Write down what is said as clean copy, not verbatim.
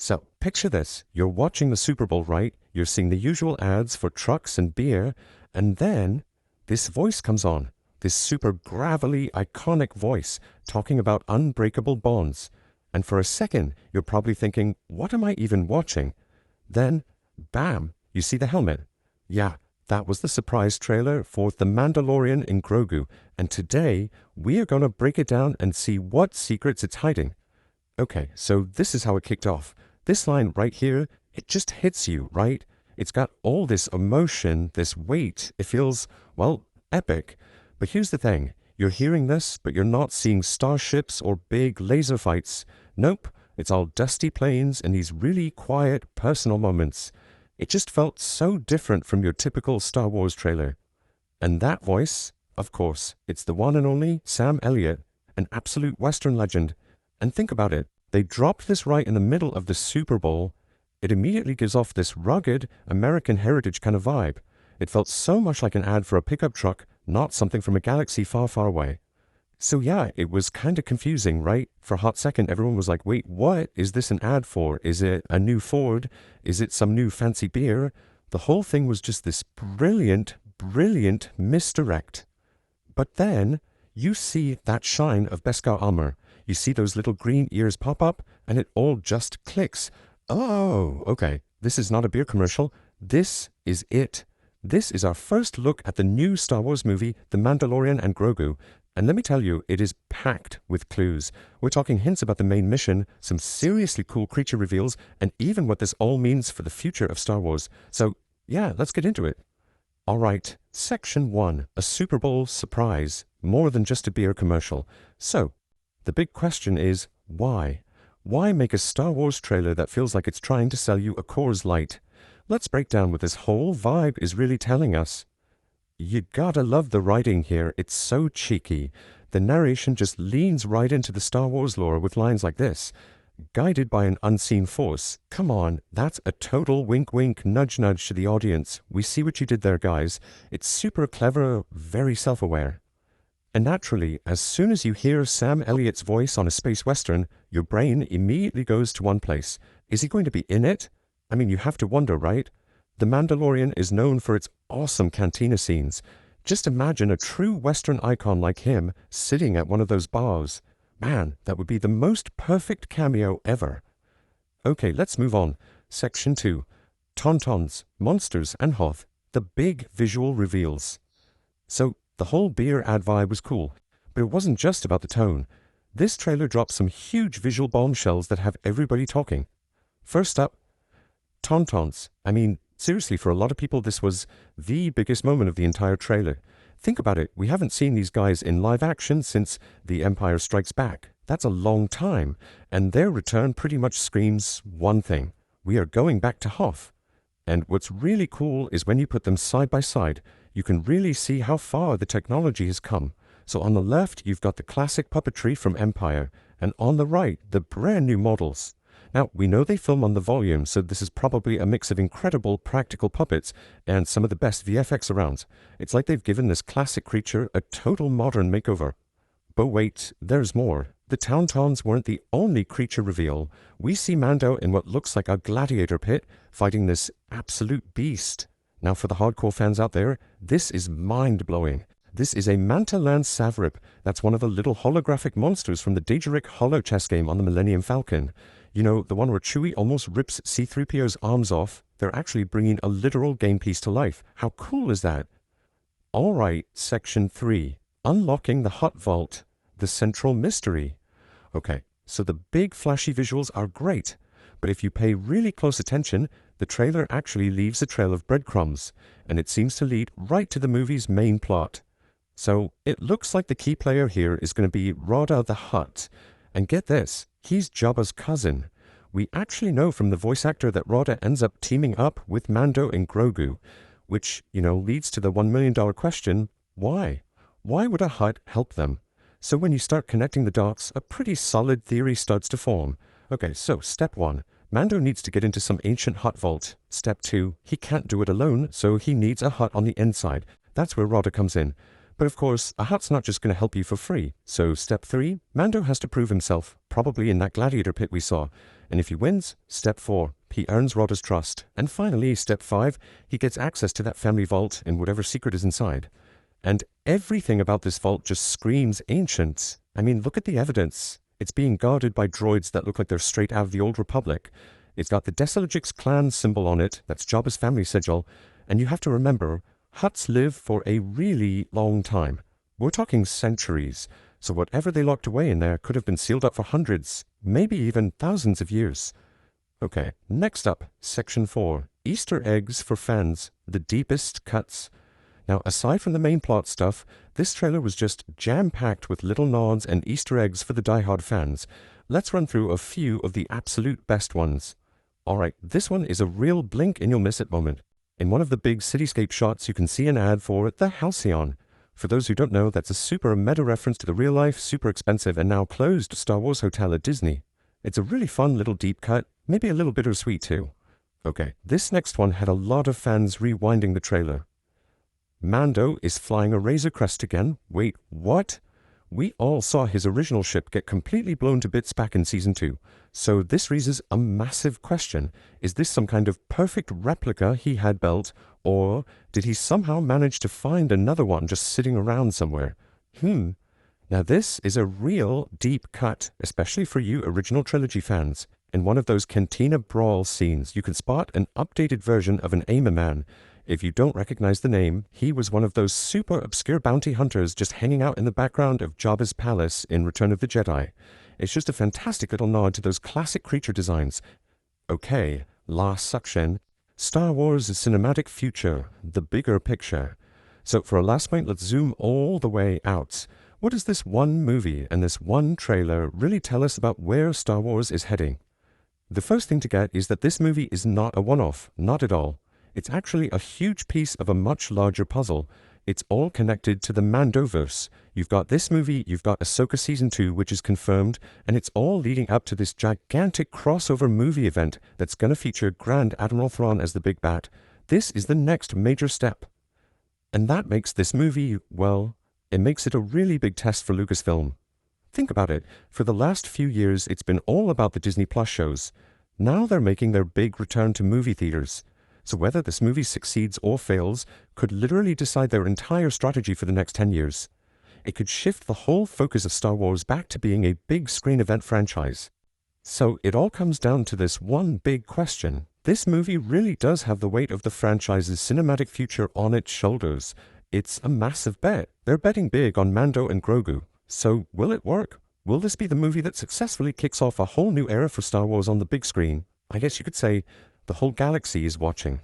So, picture this. You're watching the Super Bowl, right? You're seeing the usual ads for trucks and beer, and then this voice comes on. This super gravelly, iconic voice talking about unbreakable bonds. And for a second, you're probably thinking, what am I even watching? Then, bam, you see the helmet. Yeah, that was the surprise trailer for The Mandalorian and Grogu. And today, we are going to break it down and see what secrets it's hiding. Okay, so this is how it kicked off. This line right here, it just hits you, right? It's got all this emotion, this weight. It feels, well, epic. But here's the thing. You're hearing this, but you're not seeing starships or big laser fights. Nope, it's all dusty plains and these really quiet, personal moments. It just felt so different from your typical Star Wars trailer. And that voice, of course, it's the one and only Sam Elliott, an absolute Western legend. And think about it. They dropped this right in the middle of the Super Bowl. It immediately gives off this rugged, American heritage kind of vibe. It felt so much like an ad for a pickup truck, not something from a galaxy far, far away. So yeah, it was kind of confusing, right? For a hot second, everyone was like, wait, what is this an ad for? Is it a new Ford? Is it some new fancy beer? The whole thing was just this brilliant, brilliant misdirect. But then, you see that shine of Beskar armor. You see those little green ears pop up, and it all just clicks. Oh, okay, this is not a beer commercial. This is it. This is our first look at the new Star Wars movie, The Mandalorian and Grogu. And let me tell you, it is packed with clues. We're talking hints about the main mission, some seriously cool creature reveals, and even what this all means for the future of Star Wars. So, yeah, let's get into it. All right, Section 1, a Super Bowl surprise, more than just a beer commercial. So, the big question is, why? Why make a Star Wars trailer that feels like it's trying to sell you a Coors Light? Let's break down what this whole vibe is really telling us. You gotta love the writing here. It's so cheeky. The narration just leans right into the Star Wars lore with lines like this. Guided by an unseen force. Come on, that's a total wink wink, nudge nudge to the audience. We see what you did there, guys. It's super clever, very self-aware. And naturally, as soon as you hear Sam Elliott's voice on a space western, your brain immediately goes to one place. Is he going to be in it? I mean, you have to wonder, right? The Mandalorian is known for its awesome cantina scenes. Just imagine a true Western icon like him sitting at one of those bars. Man, that would be the most perfect cameo ever. Okay, let's move on. Section 2. Tauntauns, Monsters, and Hoth. The big visual reveals. So, the whole beer ad vibe was cool, but it wasn't just about the tone. This trailer dropped some huge visual bombshells that have everybody talking. First up, Tauntauns. I mean, seriously, for a lot of people, this was the biggest moment of the entire trailer. Think about it, we haven't seen these guys in live action since The Empire Strikes Back. That's a long time, and their return pretty much screams one thing. We are going back to Hoth. And what's really cool is when you put them side by side, you can really see how far the technology has come. So on the left, you've got the classic puppetry from Empire, and on the right, the brand new models. Now, we know they film on the volume, so this is probably a mix of incredible practical puppets and some of the best VFX around. It's like they've given this classic creature a total modern makeover. But wait, there's more. The Tauntauns weren't the only creature reveal. We see Mando in what looks like a gladiator pit, fighting this absolute beast. Now, for the hardcore fans out there, this is mind-blowing. This is a Mantalan Savrip. That's one of the little holographic monsters from the Daedric Holo chess game on the Millennium Falcon. You know, the one where Chewie almost rips C-3PO's arms off. They're actually bringing a literal game piece to life. How cool is that? All right, Section 3. Unlocking the Hutt Vault. The Central Mystery. Okay, so the big flashy visuals are great. But if you pay really close attention, the trailer actually leaves a trail of breadcrumbs, and it seems to lead right to the movie's main plot. So it looks like the key player here is going to be Rotta the Hutt. And get this, he's Jabba's cousin. We actually know from the voice actor that Rotta ends up teaming up with Mando and Grogu, which, leads to the $1 million question, why? Why would a Hutt help them? So when you start connecting the dots, a pretty solid theory starts to form. Okay, so step 1. Mando needs to get into some ancient Hutt vault. Step 2. He can't do it alone, so he needs a Hutt on the inside. That's where Rotta comes in. But of course, a Hutt's not just going to help you for free. So step 3. Mando has to prove himself, probably in that gladiator pit we saw. And if he wins, step 4, he earns Rotta's trust. And finally, step 5, he gets access to that family vault and whatever secret is inside. And everything about this vault just screams ancient. I mean, look at the evidence. It's being guarded by droids that look like they're straight out of the Old Republic. It's got the Desalogix clan symbol on it, that's Jabba's family sigil. And you have to remember, Hutts live for a really long time. We're talking centuries. So whatever they locked away in there could have been sealed up for hundreds, maybe even thousands of years. Okay, next up, Section 4, Easter eggs for fans, the deepest cuts. Now, aside from the main plot stuff, this trailer was just jam-packed with little nods and Easter eggs for the die-hard fans. Let's run through a few of the absolute best ones. Alright, this one is a real blink-and-you'll-miss-it moment. In one of the big cityscape shots, you can see an ad for the Halcyon. For those who don't know, that's a super meta reference to the real-life, super expensive, and now closed Star Wars hotel at Disney. It's a really fun little deep cut, maybe a little bittersweet too. Okay, this next one had a lot of fans rewinding the trailer. Mando is flying a Razor Crest again. Wait, what? We all saw his original ship get completely blown to bits back in Season 2. So this raises a massive question. Is this some kind of perfect replica he had built, or did he somehow manage to find another one just sitting around somewhere? Now this is a real deep cut, especially for you original trilogy fans. In one of those cantina brawl scenes, you can spot an updated version of an Aimer man. If you don't recognize the name, he was one of those super obscure bounty hunters just hanging out in the background of Jabba's palace in Return of the Jedi. It's just a fantastic little nod to those classic creature designs. Okay, last section. Star Wars' cinematic future, the bigger picture. So for a last point, let's zoom all the way out. What does this one movie and this one trailer really tell us about where Star Wars is heading? The first thing to get is that this movie is not a one-off, not at all. It's actually a huge piece of a much larger puzzle. It's all connected to the Mandoverse. You've got this movie, you've got Ahsoka Season 2, which is confirmed, and it's all leading up to this gigantic crossover movie event that's going to feature Grand Admiral Thrawn as the big bat. This is the next major step. And that makes this movie, well, it makes it a really big test for Lucasfilm. Think about it. For the last few years, it's been all about the Disney Plus shows. Now they're making their big return to movie theaters. So whether this movie succeeds or fails could literally decide their entire strategy for the next 10 years. It could shift the whole focus of Star Wars back to being a big screen event franchise. So it all comes down to this one big question. This movie really does have the weight of the franchise's cinematic future on its shoulders. It's a massive bet. They're betting big on Mando and Grogu. So will it work? Will this be the movie that successfully kicks off a whole new era for Star Wars on the big screen? I guess you could say the whole galaxy is watching.